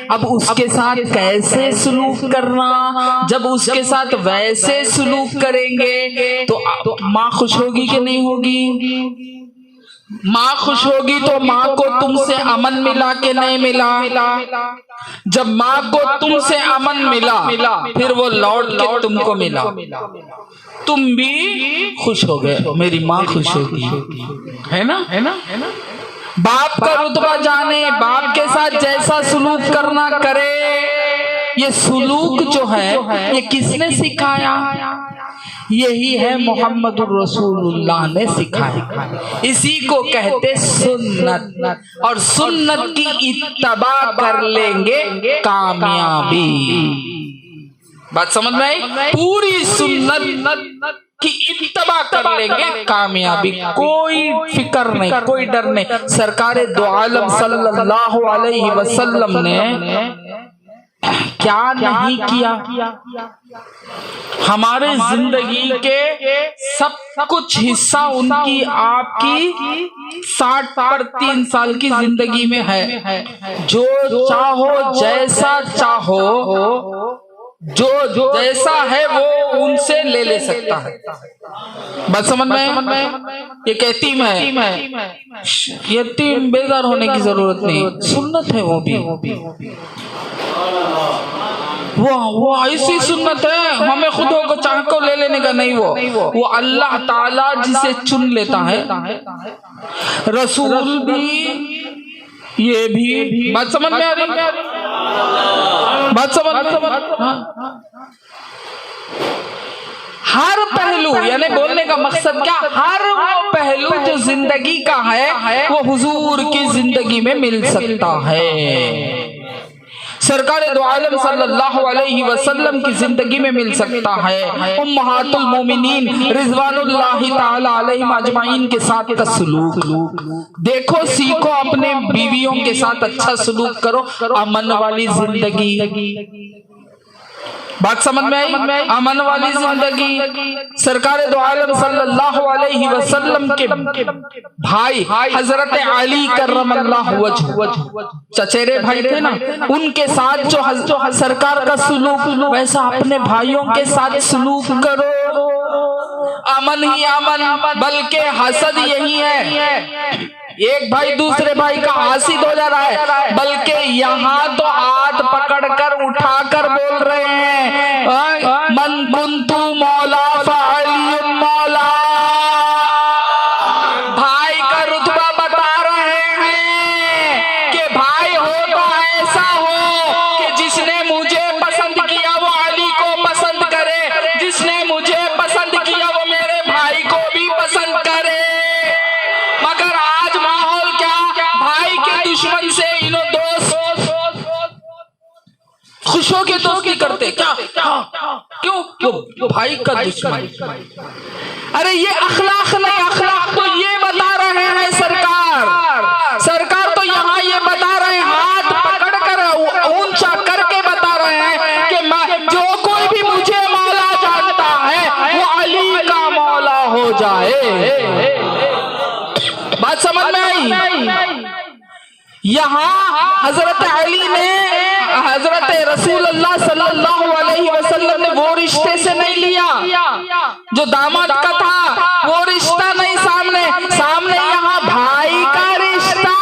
اب اس کے ساتھ کیسے سلوک کرنا، جب اس کے ساتھ ویسے سلوک کریں گے تو ماں خوش ہوگی کہ نہیں ہوگی؟ ماں خوش ہوگی تو ماں کو تم سے امن ملا کہ نہیں ملا؟ جب ماں کو تم سے امن ملا پھر وہ لوٹ کے تم کو ملا، تم بھی خوش ہو گئے، میری ماں خوش ہوگی، ہے نا؟ باپ کا رتبہ جانے، باپ کے ساتھ جیسا سلوک کرنا کرے. یہ سلوک جو ہے یہ کس نے سکھایا؟ یہی ہے محمد الرسول اللہ نے سکھایا. اسی کو کہتے سنت، اور سنت کی اتباع کر لیں گے کامیابی. بات سمجھ میں آئی؟ پوری سنت کی اتباع کر لیں گے کامیابی، کوئی فکر نہیں، کوئی ڈر نہیں. سرکار دو عالم صلی اللہ علیہ وسلم نے کیا نہیں کیا؟ ہمارے زندگی کے سب کچھ حصہ ان کی آپ کی 60 پر 3 سال کی زندگی میں ہے. جو چاہو جیسا چاہو، جو جیسا ہے وہ ان سے لے سکتا ہے. بات سمجھ میں؟ یہ یتیم ہے، یتیم بیزار ہونے کی ضرورت نہیں، سنت ہے وہ بھی. وہ ایسی سنت ہے، ہمیں خود کو چاہ کو لے لینے کا نہیں. وہ اللہ تعالیٰ جسے چن لیتا ہے، رسول بھی، یہ بھی. بات سمجھ میں آ رہی؟ بات سمجھ میں؟ ہر پہلو، یعنی بولنے کا مقصد کیا، ہر وہ پہلو جو زندگی کا ہے وہ حضور کی زندگی میں مل سکتا ہے. سرکار دو عالم صلی اللہ علیہ وسلم کی زندگی میں مل سکتا ہے. امہات المومنین رضوان اللہ تعالی علیہم اجمعین کے ساتھ کا سلوک دیکھو، سیکھو، اپنے بیویوں کے ساتھ اچھا سلوک کرو، امن والی زندگی. بات سمجھ میں آئی؟ امن والی زندگی. سرکار دو عالم صلی اللہ علیہ وسلم کے بھائی حضرت علی کرم اللہ وجہ، چچیرے بھائی تھے نا، ان کے ساتھ جو سرکار کا سلوک، ویسا اپنے بھائیوں کے ساتھ سلوک کرو. امن ہی امن، بلکہ حسد یہی ہے ایک بھائی دوسرے بھائی کا حاسد ہو جا رہا ہے، بلکہ یہاں تو ہاتھ پکڑ کر اٹھا کر بول رہے ہیں من کنت مولا فعلی مولا، بھائی کا رتبہ بتا رہے ہیں کہ بھائی ہو تو ایسا ہو کہ جس نے مجھے پسند کیا وہ علی کو پسند کرے، جس نے مجھے پسند کیا وہ میرے بھائی کو بھی پسند کرے۔ مگر آج ماحول کیا، بھائی کے دشمن سے انہوں دوست خوش ہو کے دوستی کرتے، کیا کیوں؟ وہ بھائی کا دشمن۔ ارے یہ اخلاق نہیں، اخلاق تو یہ بتا رہے ہیں سرکار تو یہاں یہ بتا رہے ہیں، ہاتھ پکڑ کر اونچا کر کے بتا رہے ہیں کہ جو کوئی بھی مجھے مولا جانتا ہے وہ علی کا مولا ہو جائے۔ بات سمجھ میں آئی؟ یہاں حضرت علی نے حضرت رسول اللہ صلی اللہ علیہ وسلم نے وہ رشتے سے نہیں لیا جو داماد کا تھا، وہ رشتہ نہیں، سامنے یہاں بھائی کا رشتہ۔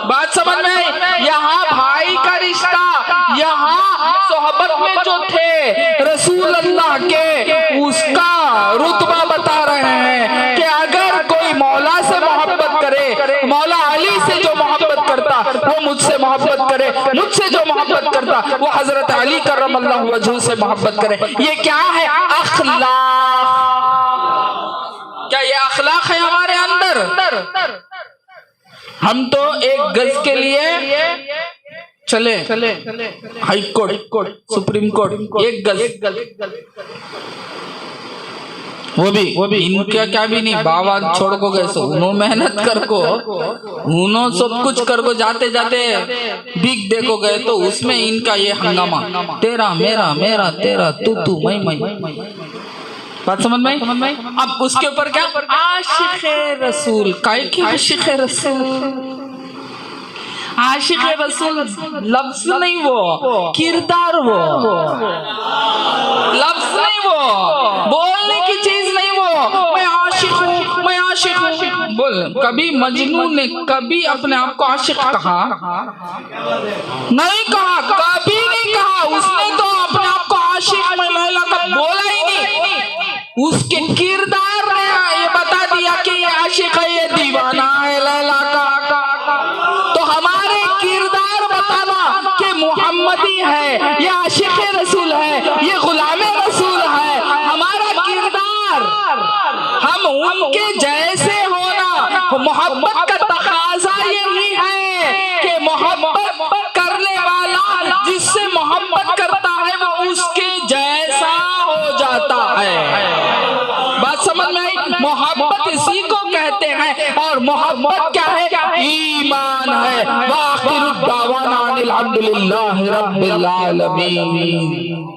بات سمجھ میں آئی؟ یہاں بھائی کا رشتہ، یہاں صحبت میں جو تھے رسول اللہ کے اس کا رتبہ بتا رہے ہیں کہ اگر کوئی مولا سے محبت کرے، مولا علی سے جو محبت کرتا وہ مجھ سے محبت کرے، مجھ سے جو محبت کرتا وہ حضرت علی کرم اللہ وجہہ سے محبت کرے۔ یہ کیا ہے؟ اخلاق۔ کیا یہ اخلاق ہے ہمارے اندر؟ ہم تو ایک گز کے لیے چلے ہائی کورٹ سپریم کورٹ، ایک گز، وہ بھی ان کا کیا بھی نہیں، باوان چھوڑ کو گئے سو انہوں محنت کر کو، انہوں سب کچھ کر کو، جاتے جاتے بھیک دے کو گئے تو اس میں ان کا یہ ہنگامہ، تیرا میرا میرا تیرا تو میں۔ بات سمجھ میں؟ اب اس کے اوپر کیا؟ عاشق رسول، کائے کی عاشق رسول؟ عاشق رسول لفظ نہیں، وہ کردار، وہ لفظ نہیں، وہ بولنے کی چیز نہیں، وہ میں عاشق ہوں، میں عاشق ہوں بول۔ کبھی مجنون نے کبھی اپنے آپ کو عاشق کہا؟ نہیں کہا، کبھی نہیں کہا۔ اس نے تو اپنے آپ کو عاشق میں لیلا کا بولا ہی نہیں، اس کے کردار نے یہ بتا دیا کہ یہ عاشق ہے، یہ دیوانہ ہے لیلا کا۔ تو ہمارے کردار بتانا کہ محمدی ہے، یہ عاشق رسول ہے، یہ غلام رسول ہے، ہمارا کردار، ہم ان کے جیسے ہونا۔ محبت کا تقاضا یہی ہے کہ محبت کرنے والا جس سے محبت کرتا ہے وہ اس کے جیسا ہو جاتا ہے۔ بات سمجھ میں آئی؟ محبت اسی کو کہتے ہیں، اور محبت کیا ہے؟ ایمان ہے۔ وآخر الدعوانا ان الحمدللہ رب العالمین۔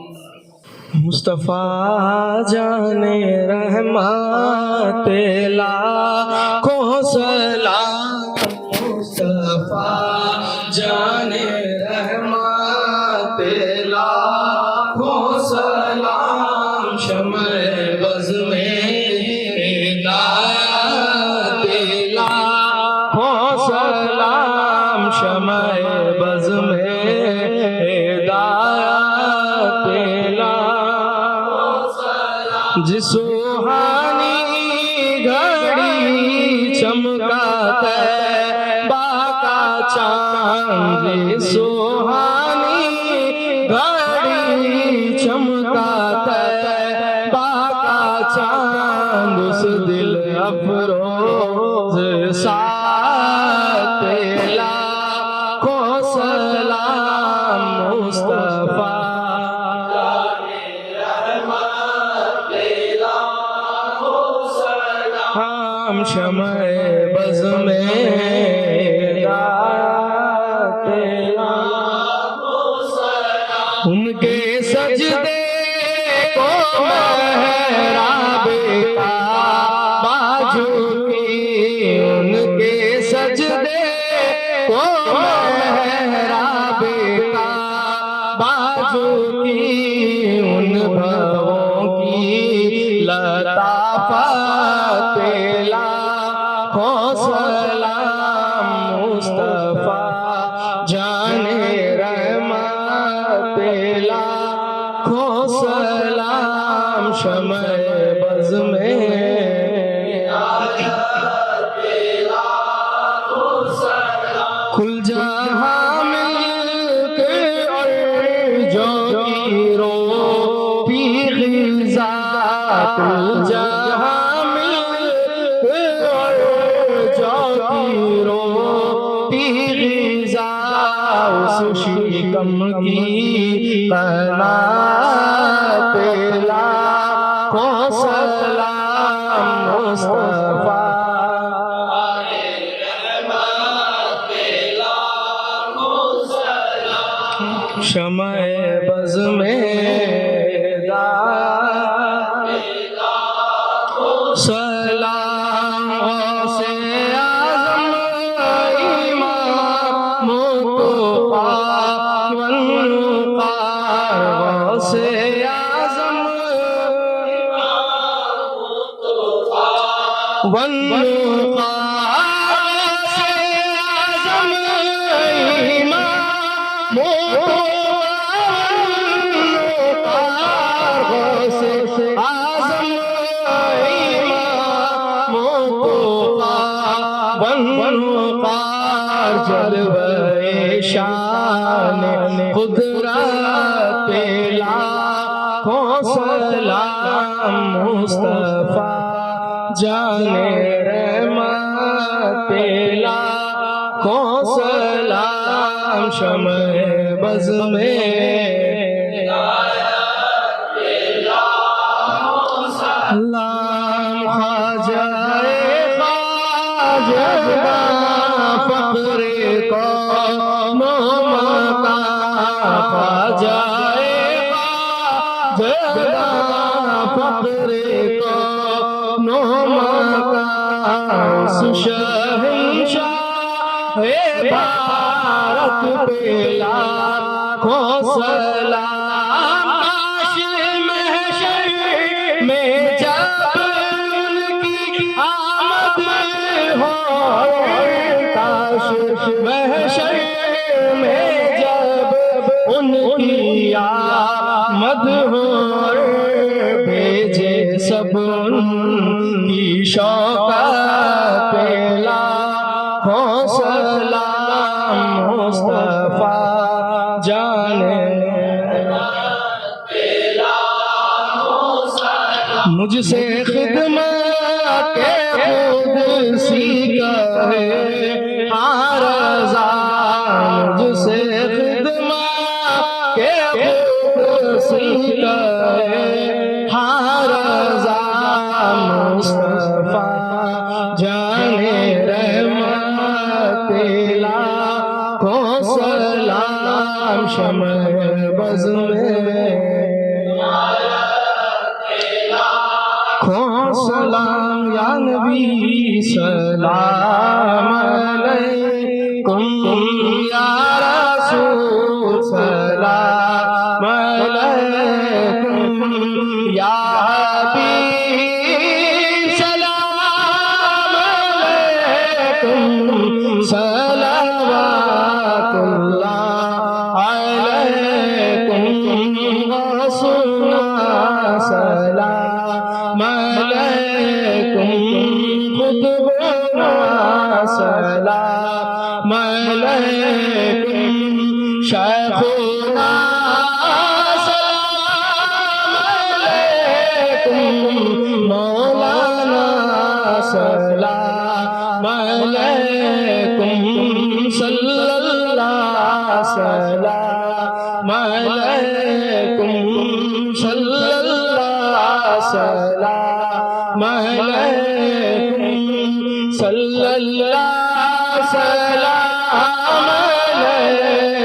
مصطفیٰ جان رحمت لاکھوں سلام، مصطفیٰ جان رحمت لاکھوں سلام، شمع بز میں ہدایت لاکھوں سلام، شمع بز میں ہدایت جس سوہانی گھڑی چمکا طیبہ کا چاند، جس سوہانی گھڑی چمکا طیبہ کا چاند، اس دل افروز ساتھ لاکھوں سلام، مصطفیٰ شمع بز میں ان کے سجدے کو محراب کعبہ جھکی، ان کے سجدے کو محراب کعبہ جھکی، ان بھووں کی لطافت لاکھوں کل جہاں مل جاتی روتی غذا اس شکم کی قناعت لاکھوں سلام مصطفیٰ شمع بز میں سلام سے اعظم امام مصطفیٰ والوقار سے اعظم والوقار سے اعظم امام جلوہ شان قدرت لاکھوں سلام مصطفیٰ جان رحمت لاکھوں سلام شمع بز میں سلام خواجہ فقر قوم خواجہ فقر قوم شہنشاہ بھارت پہ لاکھوں سلام کاش محشر میں جب ان کی آمد ہو کاش محشر میں جب ان کی آمد ہو بھیجے سب ان کی شوقت پہ لاکھوں سلام مصطفیٰ جان مجھ سے خدمت کے خود سیکھا ہے رضا مجھ سے خدمت کے خود سیکھا ہے رضا مصطفیٰ جان رحمت لاکھوں سلام شمع بز میں سلام یا نبی سلام علیکم یا رسول سلام علیکم یا حبیب سلام علیکم صلوات اللہ علیکم رسولنا سلام علیکم خطبنا سلام علیکم شیخنا سلام علیکم مولانا سلام علیکم صلی اللہ سلام علیکم صلی اللہ سلام علیکم صلی اللہ سلام علیکم